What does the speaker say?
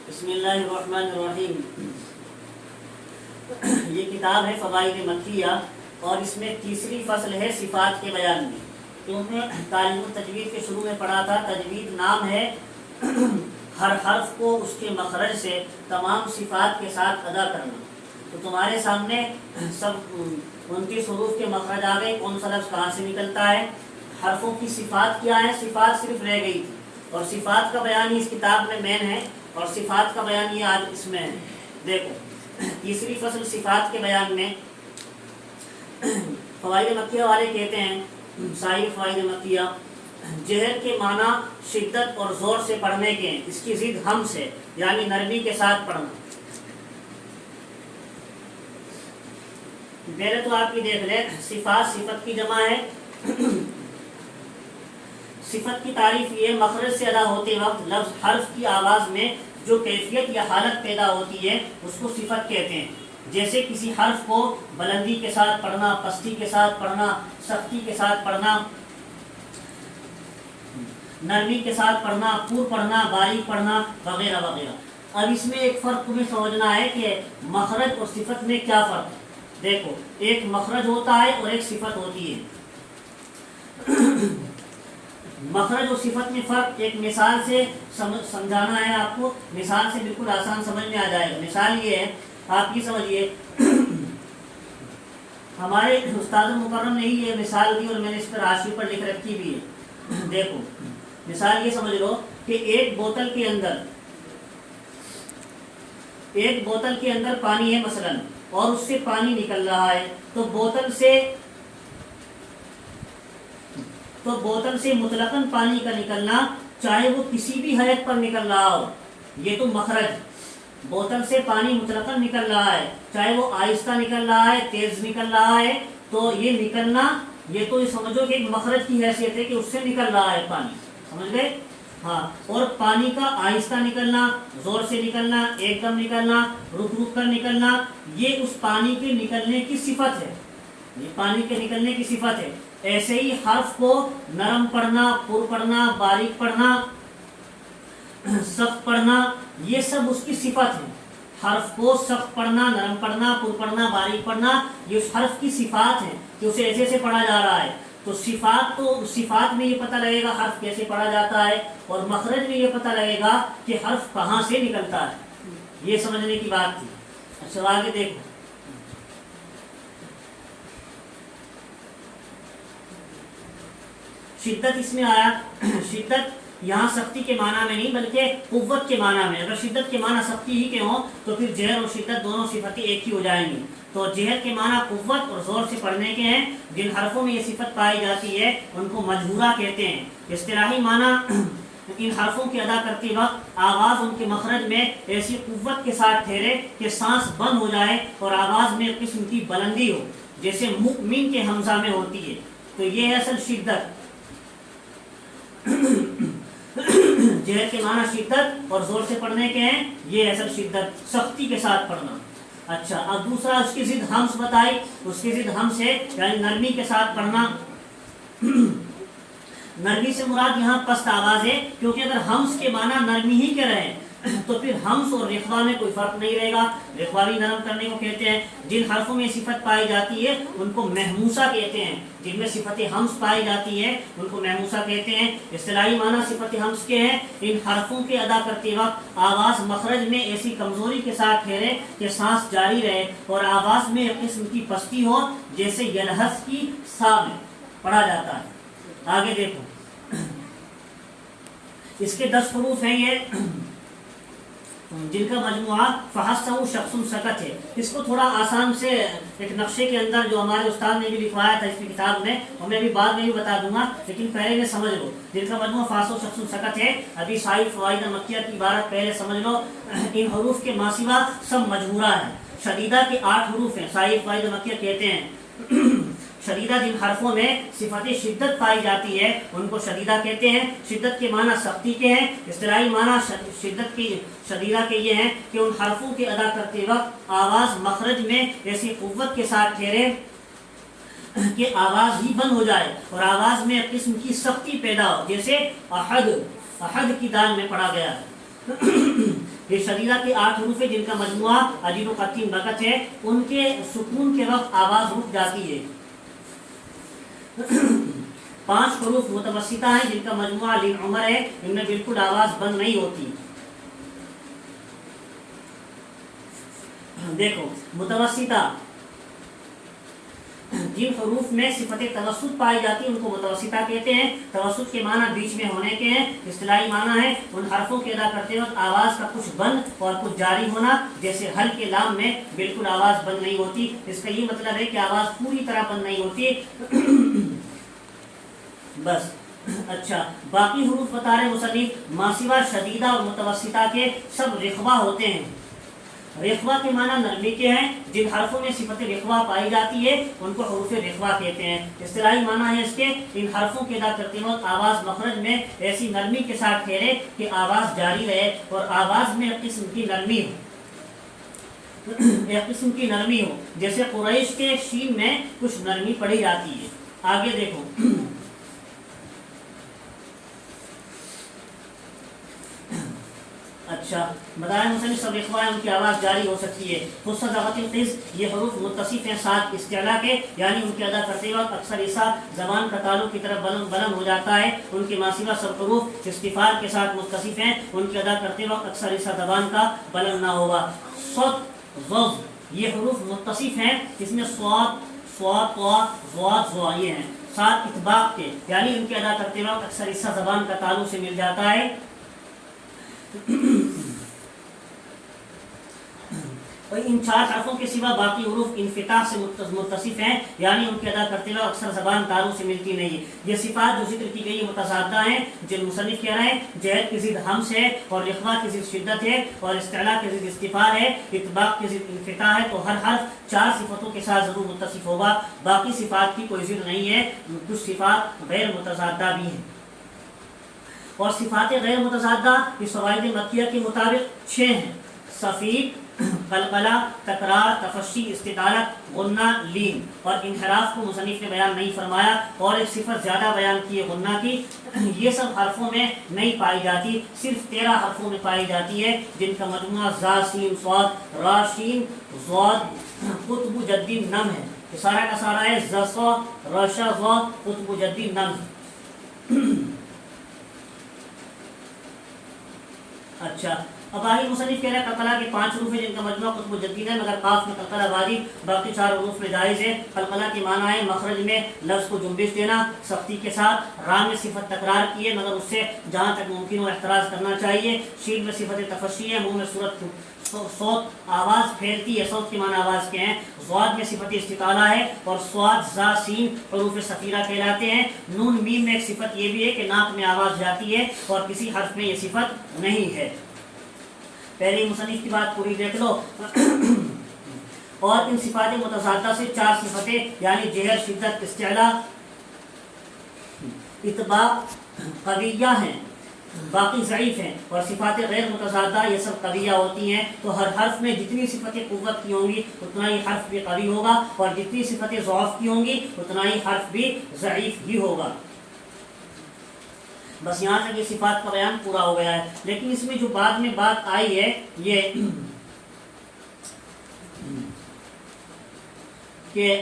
بسم اللہ الرحمن الرحیم۔ یہ کتاب ہے فوائد مکیہ اور اس میں تیسری فصل ہے صفات کے بیان میں، کیونکہ تعلیم التجوید کے شروع میں پڑھا تھا تجوید نام ہے ہر حرف کو اس کے مخرج سے تمام صفات کے ساتھ ادا کرنا۔ تو تمہارے سامنے سب 29 حروف کے مخرج آ گئے، کون سا لفظ کہاں سے نکلتا ہے، حرفوں کی صفات کیا ہے، صفات صرف رہ گئی تھی اور صفات کا بیان ہی اس کتاب میں مین ہے اور صفات کا بیان یہ آج اس میں ہے۔ دیکھو تیسری فصل صفات کے بیان میں فوائد مکیہ والے کہتے ہیں، صاحب فوائد مکیہ، جہر کے معنی شدت اور زور سے پڑھنے کے ہیں، اس کی ضد ہم سے یعنی نرمی کے ساتھ پڑھنا۔ پہلے تو آپ کی دیکھ لیں، صفات صفت کی جمع ہے۔ صفت کی تعریف یہ مخرج سے ادا ہوتے وقت لفظ حرف کی آواز میں جو کیفیت یا حالت پیدا ہوتی ہے اس کو صفت کہتے ہیں، جیسے کسی حرف کو بلندی کے ساتھ پڑھنا، پستی کے ساتھ پڑھنا، سختی کے ساتھ پڑھنا، نرمی کے ساتھ پڑھنا، پور پڑھنا، باریک پڑھنا وغیرہ وغیرہ۔ اب اس میں ایک فرق تمہیں سمجھنا ہے کہ مخرج اور صفت میں کیا فرق ہے۔ دیکھو ایک مخرج ہوتا ہے اور ایک صفت ہوتی ہے۔ مخرج اور صفت میں فرق ایک مثال سے سمجھانا ہے آپ کو، مثال سے بالکل آسان سمجھ میں آ جائے گا۔ مثال یہ ہے، آپ کی سمجھیے، ہمارے استاد مکرم نے ہی یہ مثال دی اور میں نے اس پر حاشیے پر لکھ رکھی بھی ہے۔ دیکھو مثال یہ سمجھ لو کہ ایک بوتل کے اندر پانی ہے مثلا، اور اس سے پانی نکل رہا ہے، تو بوتل سے مطلقاً پانی کا نکلنا، چاہے وہ کسی بھی حیت پر نکل رہا ہو، یہ تو مخرج۔ بوتل سے پانی مطلقاً نکل رہا ہے، چاہے وہ آہستہ نکل رہا ہے، تیز نکل رہا ہے، تو یہ نکلنا، یہ تو سمجھو کہ ایک مخرج کی حیثیت ہے کہ اس سے نکل رہا ہے پانی، سمجھ گئے؟ ہاں، اور پانی کا آہستہ نکلنا، زور سے نکلنا، ایک دم نکلنا، رک رک کر نکلنا، یہ اس پانی کے نکلنے کی صفت ہے، یہ پانی کے نکلنے کی صفت ہے۔ ایسے ہی حرف کو نرم پڑھنا، پر پڑھنا، باریک پڑھنا، سخت پڑھنا، یہ سب اس کی صفت ہے۔ حرف کو سخت پڑھنا، نرم پڑھنا، پر پڑھنا، باریک پڑھنا، یہ اس حرف کی صفات ہیں کہ اسے ایسے ایسے پڑھا جا رہا ہے۔ تو صفات میں یہ پتہ لگے گا حرف کیسے پڑھا جاتا ہے، اور مخرج میں یہ پتہ لگے گا کہ حرف کہاں سے نکلتا ہے۔ یہ سمجھنے کی بات تھی۔ اچھا آگے دیکھو، شدت اس میں آیا۔ شدت یہاں سختی کے معنی میں نہیں بلکہ قوت کے معنی میں۔ اگر شدت کے معنی سختی ہی کے ہوں تو پھر جہر اور شدت دونوں صفتیں ایک ہی ہو جائیں گی۔ تو جہر کے معنی قوت اور زور سے پڑھنے کے ہیں، جن حرفوں میں یہ صفت پائی جاتی ہے ان کو مجہورہ کہتے ہیں۔ اصطلاحی معنی، ان حرفوں کے ادا کرتے وقت آواز ان کے مخرج میں ایسی قوت کے ساتھ ٹھہرے کہ سانس بند ہو جائے اور آواز میں ایک قسم کی بلندی ہو، جیسے مؤمن کے حمزہ میں ہوتی ہے۔ تو یہ ہے اصل شدت۔ جہر کے معنی شدت اور زور سے پڑھنے کے ہیں، یہ اصل شدت، سختی کے ساتھ پڑھنا۔ اچھا اب دوسرا اس کی ضد ہمس بتائی، اس کی ضد ہمس ہے یعنی نرمی کے ساتھ پڑھنا۔ نرمی سے مراد یہاں پست آواز ہے، کیونکہ اگر ہمس کے معنی نرمی ہی کے رہے تو پھر ہمس اور رخوا میں کوئی فرق نہیں رہے گا۔ رخوا بھی نرم کرنے کو کہتے ہیں۔ جن حرفوں میں صفت پائی جاتی ہے ان کو محموسہ کہتے ہیں، جن میں صفت ہمس پائی جاتی ہے ان کو محموسہ کہتے ہیں۔ اصطلاحی معنی صفت ہمس کے ہیں، ان حرفوں کے ادا کرتے وقت آواز مخرج میں ایسی کمزوری کے ساتھ ٹھہرے کہ سانس جاری رہے اور آواز میں ایک قسم کی پستی ہو، جیسے یلحس کی سا میں پڑھا جاتا ہے۔ آگے دیکھو، اس کے 10 حروف ہیں یہ، جن کا مجموعہ فحسہ شخص سکت ہے۔ اس کو تھوڑا آسان سے ایک نقشے کے اندر جو ہمارے استاد نے بھی لکھوایا تھا اس کی کتاب میں، اور میں بھی بعد میں بھی بتا دوں گا، لیکن پہلے میں سمجھ لو۔ جن کا مجموعہ فحسہ شخص سکت ہے، ابھی صاحب فوائد مکیہ کی عبارت پہلے سمجھ لو۔ ان حروف کے ماسوا سب مجہورہ ہیں۔ شدیدہ کے 8 حروف ہیں، صاحب فوائد مکیہ کہتے ہیں۔ شدیدہ جن حرفوں میں صفت شدت پائی جاتی ہے ان کو شدیدہ کہتے ہیں۔ شدت کے معنی سختی کے ہیں۔ اصطلاحی معنی شدت کی شدیدہ کے یہ ہیں کہ ان حرفوں کے ادا کرتے وقت آواز مخرج میں ایسی قوت کے ساتھ ٹھہرے کہ آواز ہی بند ہو جائے اور آواز میں ایک قسم کی سختی پیدا ہو، جیسے احد، احد کی دال میں پڑھا گیا ہے۔ یہ شدیدہ کے 8 حروف ہیں جن کا مجموعہ اجید و قطین بکت ہے، ان کے سکون کے وقت آواز رک جاتی ہے۔ 5 حروف متوسطہ ہیں جن کا مجموعہ لین عمر ہے، ان میں بالکل آواز بند نہیں ہوتی۔ دیکھو متوسطہ، جن حروف میں صفت توسط پائی جاتی ہے ان کو متوسطہ کہتے ہیں۔ توسط کے معنی بیچ میں ہونے کے ہیں۔ اصطلاحی معنی ہے ان حرفوں کے ادا کرتے وقت آواز کا کچھ بند اور کچھ جاری ہونا، جیسے حل کے لام میں بالکل آواز بند نہیں ہوتی، اس کا یہ مطلب ہے کہ آواز پوری طرح بند نہیں ہوتی بس۔ اچھا، باقی حروف بتا رہے مصنف ماسوا شدیدہ اور متوسطہ کے سب رخوہ ہوتے ہیں۔ رخوہ کے معنی نرمی کے ہیں، جن حرفوں میں صفت رخوہ پائی جاتی ہے ان کو حروف رخوہ کہتے ہیں۔ اصطلاحی معنی ہے اس کے ان حرفوں کے ادا کرتے وقت آواز مخرج میں ایسی نرمی کے ساتھ ٹھہرے کہ آواز جاری رہے اور آواز میں ایک قسم کی نرمی ہو، ایک قسم کی نرمی ہو، جیسے قریش کے شین میں کچھ نرمی پڑی جاتی ہے۔ آگے دیکھو، اچھا بتایا مصنف سب رخوہ ان کی آواز جاری ہو سکتی ہے۔ خصوصا ضغط القز، یہ حروف متصف ہیں ساتھ استعلا کے، یعنی ان کے ادا کرتے وقت اکثر ایسا زبان کا تعلق کی طرف بلند ہو جاتا ہے۔ ان کے ماسوا سب حروف استفال کے ساتھ متصف ہیں، ان کے ادا کرتے وقت اکثر ایسا زبان کا بلند نہ ہوگا۔ صد ضز، یہ حروف متصف ہیں، اس میں صاد صاد طا ضاد ظا یہ ہیں، ساتھ اطباق کے، یعنی ان کے ادا کرتے وقت اکثر ایسا زبان کا تعلق سے مل جاتا ہے۔ اور ان 4 حرفوں کے سوا باقی حروف انفتاح سے متصف ہیں، یعنی ان کے ادا کرتے وقت اکثر زبان تاروں سے ملتی نہیں ہے۔ یہ صفات جو ذکر کی گئی متضادہ ہیں، جن مصنف کہہ رہے ہیں جہد کی ضد حمز ہے، اور رخوہ کی ضد شدت ہے، اور استعلاء کی ضد استفال ہے، اطباق کی ضد انفتاح ہے، تو ہر حرف 4 صفتوں کے ساتھ ضرور متصف ہوگا۔ باقی صفات کی کوئی ضد نہیں ہے، کچھ صفات غیر متضادہ بھی ہیں۔ اور صفات غیر متضادہ اس فوائد مکیہ کے مطابق 6 ہیں: صفیر، قلقلہ، تکرار، تفشی، استطالت، غنہ، لین۔ اور انحراف کو مصنف نے بیان نہیں فرمایا، اور ایک صفت زیادہ بیان کی ہے غنہ کی، یہ سب حرفوں میں نہیں پائی جاتی، صرف 13 حرفوں میں پائی جاتی ہے، جن کا مجموعہ زا سین صاد را شین ضاد قطب جدی نم ہے۔ یہ سارا کا سارا ہے ز صا را شا ضاد قطب جدی نم۔ اچھا، اب آگے مصنف کہہ رہا ہے قلقلہ کے 5 حروف ہیں جن کا مجموعہ قطب جدید ہے، مگر قاف میں قلقلہ واجب، باقی 4 حروف میں جائز ہے۔ قلقلہ کے معنی ہے مخرج میں لفظ کو جنبش دینا سختی کے ساتھ، را میں صفت تکرار کی ہے مگر اس سے جہاں تک ممکن ہو احتراز کرنا چاہیے، شین میں صفت تفشی ہے، منہ میں صوت آواز پھیلتی ہے، صوت کے معنی آواز کے ہیں، ضاد میں صفت استطالہ ہے، اور صاد زا سین حروف صفیرہ کہلاتے ہیں۔ نون میم میں ایک صفت یہ بھی ہے کہ ناک میں آواز جاتی ہے، اور کسی حرف میں یہ صفت نہیں ہے۔ پہلے مصنف کی بات پوری دیکھ لو۔ اور ان صفات متضادہ سے 4 صفتیں یعنی جہر، شدت، استعلاء، اطباق قویہ ہیں، باقی ضعیف ہیں، اور صفات غیر متضادہ یہ سب قویہ ہوتی ہیں۔ تو ہر حرف میں جتنی صفتیں قوت کی ہوں گی اتنا ہی حرف بھی قوی ہوگا، اور جتنی صفتیں ضعف کی ہوں گی اتنا ہی حرف بھی ضعیف ہی ہوگا۔ بس یہاں تک یہ صفات کا بیان پورا ہو گیا ہے، لیکن اس میں جو بعد میں بات آئی ہے یہ کہ